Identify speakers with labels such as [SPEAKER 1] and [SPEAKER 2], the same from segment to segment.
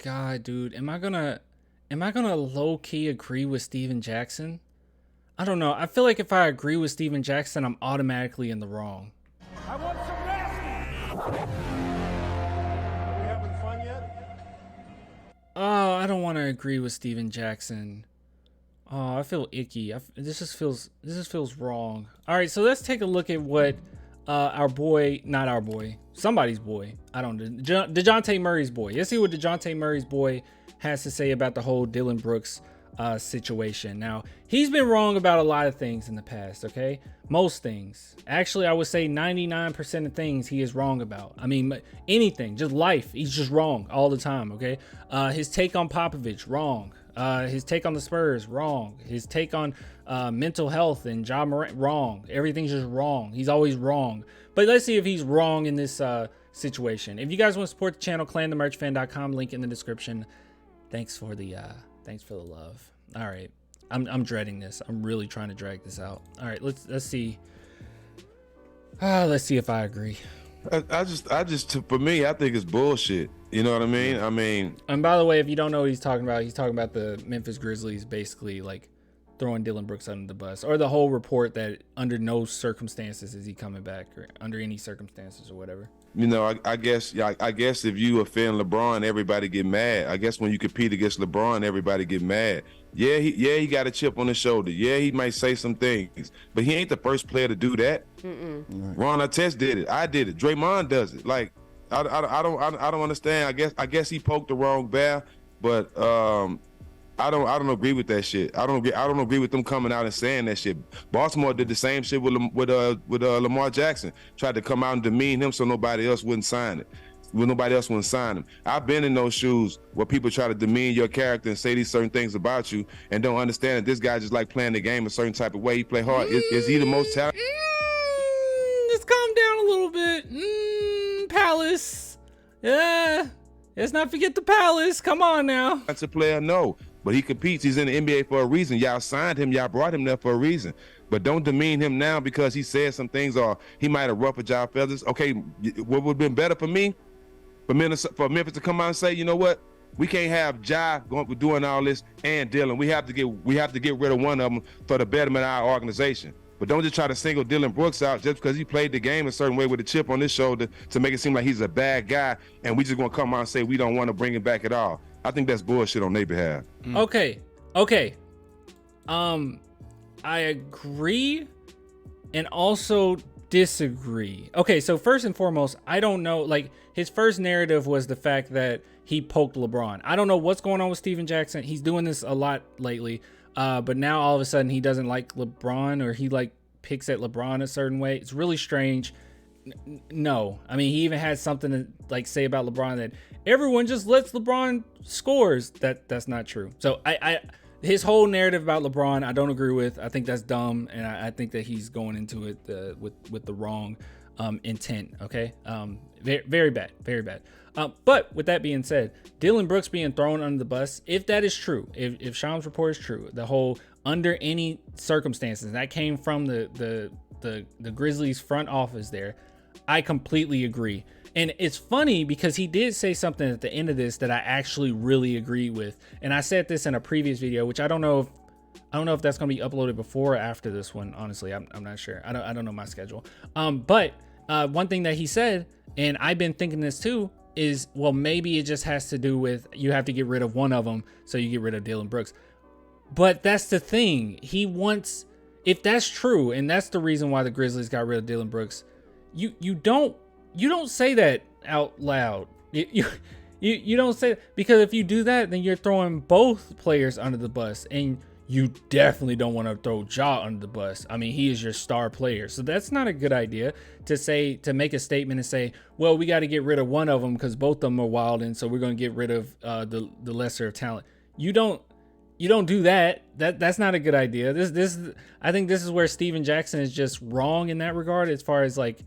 [SPEAKER 1] God, dude. Am I gonna low key agree with Steven Jackson? I don't know. I feel like if I agree with Steven Jackson, I'm automatically in the wrong.
[SPEAKER 2] I want some nasty. Are we having fun yet?
[SPEAKER 1] Oh, I don't want to agree with Steven Jackson. Oh, I feel icky. This just feels wrong. All right, so let's take a look at what our boy, not our boy, somebody's boy. I don't know. DeJounte Murray's boy. Let's see what DeJounte Murray's boy has to say about the whole Dillon Brooks situation. Now, he's been wrong about a lot of things in the past, okay? Most things. Actually, I would say 99% of things he is wrong about. I mean, anything, just life. He's just wrong all the time, okay? His take on Popovich, wrong. His take on the Spurs, wrong. His take on mental health and Ja Morant, wrong. Everything's just wrong. He's always wrong. But let's see if he's wrong in this situation. If you guys want to support the channel, clanthemerchfan.com, link in the description. Thanks for the love. All right, I'm dreading this. I'm really trying to drag this out. All right, let's see. Let's see if I agree.
[SPEAKER 3] I just, for me, I think it's bullshit. You know what I mean? I mean,
[SPEAKER 1] and by the way, if you don't know what he's talking about the Memphis Grizzlies basically like throwing Dillon Brooks under the bus, or the whole report that under no circumstances is he coming back, or under any circumstances or whatever.
[SPEAKER 3] You know, I guess if you offend LeBron, everybody get mad. I guess when you compete against LeBron, everybody get mad. Yeah, he got a chip on his shoulder. Yeah, he might say some things, but he ain't the first player to do that. Ron Artest did it. I did it. Draymond does it. Like, I don't understand. I guess he poked the wrong bear, but I don't agree with that shit. I don't agree with them coming out and saying that shit. Baltimore did the same shit with Lamar Jackson. Tried to come out and demean him so nobody else wouldn't sign it. Nobody else wouldn't sign him. I've been in those shoes where people try to demean your character and say these certain things about you and don't understand that this guy just like playing the game a certain type of way. He play hard. Is he the most talented?
[SPEAKER 1] Let's calm down a little bit. Palace. Yeah. Let's not forget the Palace. Come on now.
[SPEAKER 3] That's a player, no. But he competes. He's in the NBA for a reason. Y'all signed him. Y'all brought him there for a reason. But don't demean him now because he said some things or he might have ruffled y'all feathers. Okay, what would have been better for me? For Memphis to come out and say, you know what? We can't have Ja doing all this and Dillon. We have to get rid of one of them for the betterment of our organization. But don't just try to single Dillon Brooks out just because he played the game a certain way with a chip on his shoulder to make it seem like he's a bad guy and we just gonna come out and say we don't want to bring him back at all. I think that's bullshit on their behalf.
[SPEAKER 1] Okay. I agree and also disagree. Okay, so first and foremost, I don't know, like his first narrative was the fact that he poked LeBron. I don't know what's going on with Steven Jackson. He's doing this a lot lately. But now all of a sudden he doesn't like LeBron, or he like picks at LeBron a certain way. It's really strange. No, I mean, he even had something to like say about LeBron that everyone just lets LeBron scores. That's not true. So his whole narrative about LeBron, I don't agree with. I think that's dumb, and I think that he's going into it with the wrong intent. Okay, very bad, very bad. But with that being said, Dillon Brooks being thrown under the bus, if that is true, if Sham's report is true, the whole under any circumstances that came from the Grizzlies front office there, I completely agree. And it's funny because he did say something at the end of this that I actually really agree with. And I said this in a previous video, which I don't know if that's going to be uploaded before or after this one. Honestly, I'm not sure. I don't know my schedule. But one thing that he said, and I've been thinking this too, is, well, maybe it just has to do with you have to get rid of one of them, so you get rid of Dillon Brooks. But that's the thing. He wants, if that's true, and that's the reason why the Grizzlies got rid of Dillon Brooks, you don't say that out loud. You don't say that, because if you do that, then you're throwing both players under the bus, and you definitely don't want to throw Ja under the bus. I mean, he is your star player. So that's not a good idea to make a statement and say, well, we got to get rid of one of them because both of them are wild, and so we're going to get rid of the lesser of talent. You don't do that. That's not a good idea. I think this is where Steven Jackson is just wrong in that regard, as far as like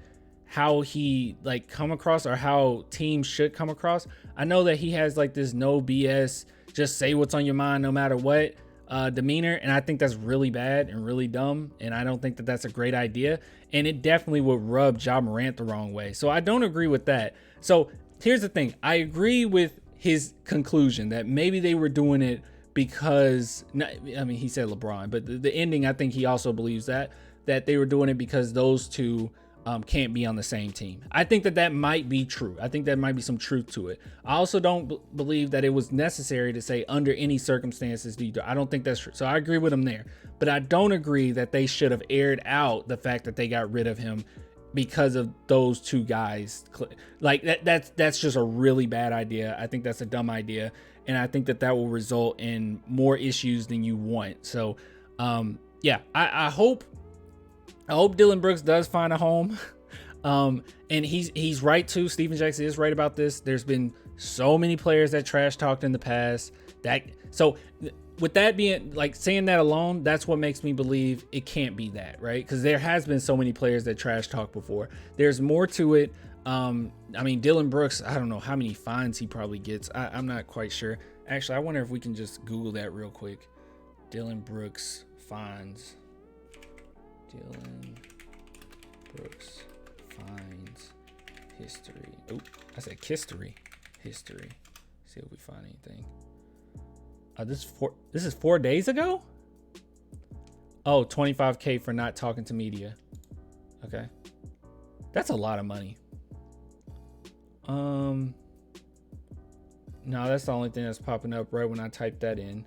[SPEAKER 1] how he like come across, or how teams should come across. I know that he has like this no BS, just say what's on your mind no matter what demeanor, and I think that's really bad and really dumb, and I don't think that that's a great idea, and it definitely would rub Ja Morant the wrong way. So I don't agree with that. So here's the thing. I agree with his conclusion that maybe they were doing it because, I mean, he said LeBron, but the ending, I think he also believes that they were doing it because those two can't be on the same team. I think that might be true. I think there might be some truth to it. I also don't believe that it was necessary to say under any circumstances do you do. I don't think that's true. So I agree with him there, but I don't agree that they should have aired out the fact that they got rid of him because of those two guys. Like that's just a really bad idea. I think that's a dumb idea, and I think that will result in more issues than you want. So yeah, I hope Dillon Brooks does find a home. And he's right too. Steven Jackson is right about this. There's been so many players that trash talked in the past. So with that being, like, saying that alone, that's what makes me believe it can't be that, right? Because there has been so many players that trash talk before. There's more to it. I mean, Dillon Brooks, I don't know how many fines he probably gets. I'm not quite sure. Actually, I wonder if we can just Google that real quick. Dillon Brooks fines. Dillon Brooks fines history. Oh, I said history. History. See if we find anything. This is 4 days ago? Oh, $25K for not talking to media. Okay. That's a lot of money. No, that's the only thing that's popping up right when I type that in.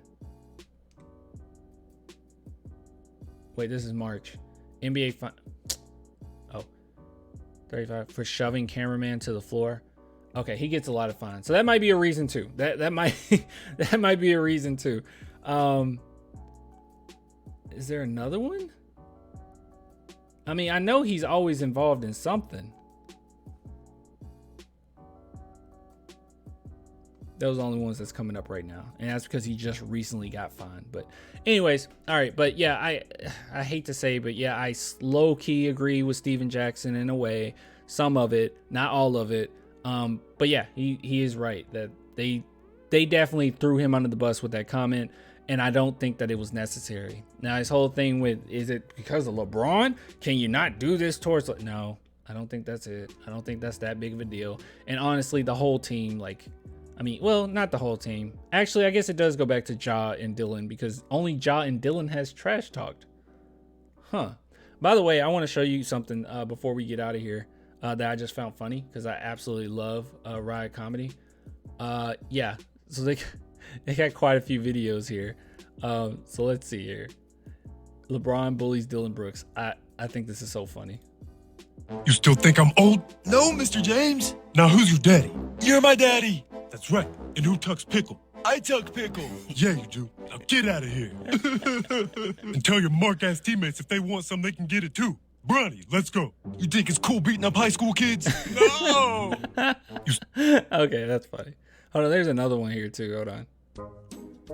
[SPEAKER 1] Wait, this is March. NBA fine. Oh, 35 for shoving cameraman to the floor. Okay, he gets a lot of fines, so that might be a reason too. That might that might be a reason too. Is there another one? I mean, I know he's always involved in something. Those are the only ones that's coming up right now, and that's because he just recently got fined. But anyways, all right. But yeah, I hate to say, but yeah, I low key agree with Steven Jackson in a way. Some of it, not all of it. But yeah, he is right that they definitely threw him under the bus with that comment, and I don't think that it was necessary. Now, his whole thing with, is it because of LeBron? Can you not do this towards? No, I don't think that's it. I don't think that's that big of a deal. And honestly, the whole team, like, I mean, well, not the whole team. Actually, I guess it does go back to Ja and Dillon, because only Ja and Dillon has trash talked. Huh. By the way, I want to show you something before we get out of here. That I just found funny because I absolutely love Riot Comedy. Yeah, so they got quite a few videos here. So let's see here. LeBron bullies Dillon Brooks. I think this is so funny.
[SPEAKER 4] You still think I'm old? No, Mr. James. Now who's your daddy? You're my daddy. That's right. And who tucks pickle? I tuck pickle. Yeah, you do. Now get out of here. And tell your mark-ass teammates if they want some, they can get it too. Bronny, let's go. You think it's cool beating up high school kids? No!
[SPEAKER 1] Okay, that's funny. Hold on, there's another one here too. Hold on.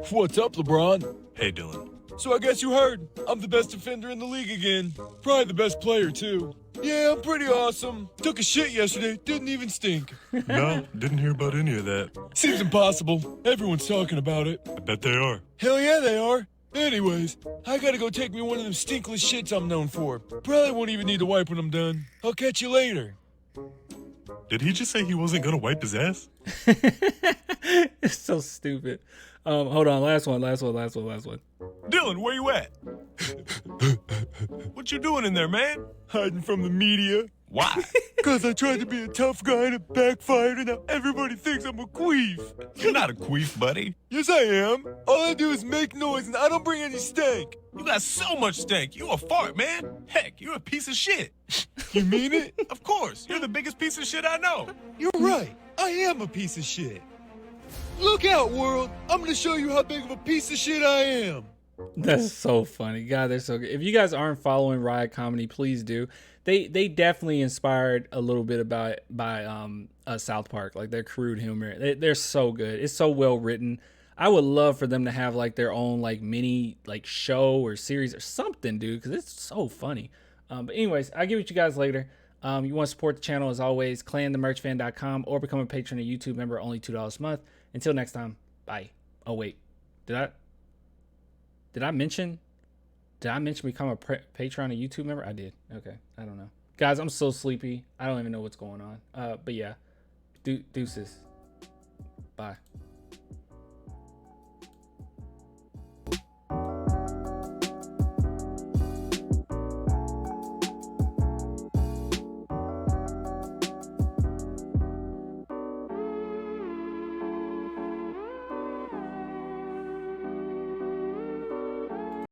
[SPEAKER 5] What's up, LeBron?
[SPEAKER 4] Hey, Dillon.
[SPEAKER 5] So I guess you heard. I'm the best defender in the league again. Probably the best player, too. Yeah, I'm pretty awesome. Took a shit yesterday. Didn't even stink.
[SPEAKER 4] No, didn't hear about any of that.
[SPEAKER 5] Seems impossible. Everyone's talking about it.
[SPEAKER 4] I bet they are.
[SPEAKER 5] Hell yeah, they are. Anyways, I gotta go take me one of them stinkless shits I'm known for. Probably won't even need to wipe when I'm done. I'll catch you later.
[SPEAKER 4] Did he just say he wasn't gonna wipe his ass?
[SPEAKER 1] It's so stupid. Hold on, last one.
[SPEAKER 4] Dillon, where you at? What you doing in there, man?
[SPEAKER 5] Hiding from the media.
[SPEAKER 4] Why?
[SPEAKER 5] Cause I tried to be a tough guy and it backfired and now everybody thinks I'm a queef.
[SPEAKER 4] You're not a queef, buddy.
[SPEAKER 5] Yes, I am. All I do is make noise and I don't bring any stank.
[SPEAKER 4] You got so much stank. You a fart, man. Heck, you're a piece of shit.
[SPEAKER 5] You mean it?
[SPEAKER 4] Of course. You're the biggest piece of shit I know.
[SPEAKER 5] You're right. I am a piece of shit. Look out, world. I'm gonna show you how big of a piece of shit I am.
[SPEAKER 1] That's so funny. God, they're so good. If you guys aren't following Riot Comedy, please do. They definitely inspired a little bit by South Park, like their crude humor. They're so good. It's so well written. I would love for them to have like their own like mini like show or series or something, dude, because it's so funny. But anyways, I'll give it to you guys later. You want to support the channel as always, clanthemerchfan.com or become a patron or YouTube member, only $2 a month. Until next time, bye. Oh wait, did I mention become a Patreon or YouTube member? I did. Okay. I don't know. Guys, I'm so sleepy. I don't even know what's going on. But yeah. Deuces. Bye.